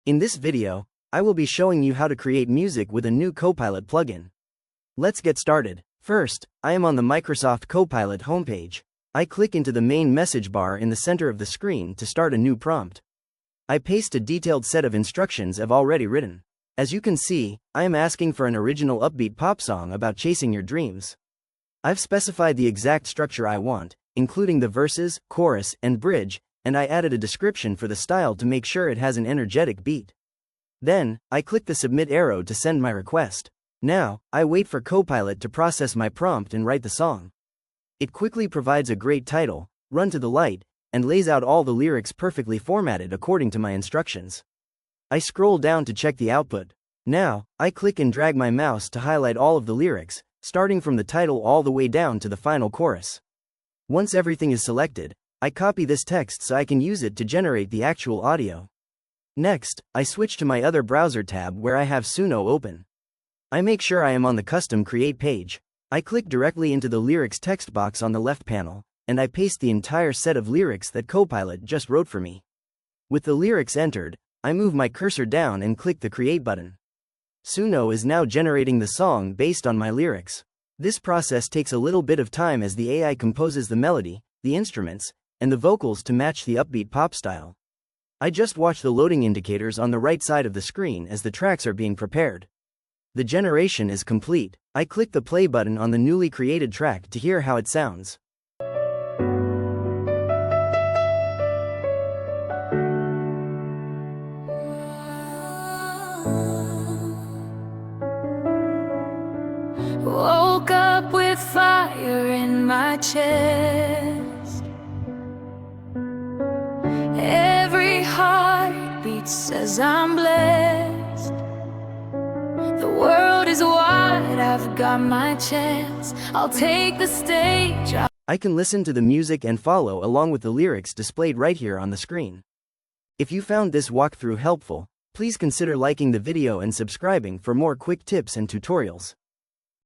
In this video, I will be showing you how to create music with a new Copilot plugin. Let's get started. First, I am on the Microsoft Copilot homepage. I click into the main message bar in the center of the screen to start a new prompt. I paste a detailed set of instructions I've already written. As you can see, I am asking for an original upbeat pop song about chasing your dreams. I've specified the exact structure I want, including the verses, chorus, and bridge, and I added a description for the style to make sure it has an energetic beat. Then, I click the submit arrow to send my request. Now, I wait for Copilot to process my prompt and write the song. It quickly provides a great title, Run to the Light, and lays out all the lyrics perfectly formatted according to my instructions. I scroll down to check the output. Now, I click and drag my mouse to highlight all of the lyrics, starting from the title all the way down to the final chorus. Once everything is selected, I copy this text so I can use it to generate the actual audio. Next, I switch to my other browser tab where I have Suno open. I make sure I am on the custom create page. I click directly into the lyrics text box on the left panel, and I paste the entire set of lyrics that Copilot just wrote for me. With the lyrics entered, I move my cursor down and click the create button. Suno is now generating the song based on my lyrics. This process takes a little bit of time as the AI composes the melody, the instruments, and the vocals to match the upbeat pop style. I just watch the loading indicators on the right side of the screen as the tracks are being prepared. The generation is complete. I click the play button on the newly created track to hear how it sounds. Woke up with fire in my chest. Every heartbeat says I'm blessed. The world is wide, I've got my chance. I'll take the stage. I can listen to the music and follow along with the lyrics displayed right here on the screen. If you found this walkthrough helpful, please consider liking the video and subscribing for more quick tips and tutorials.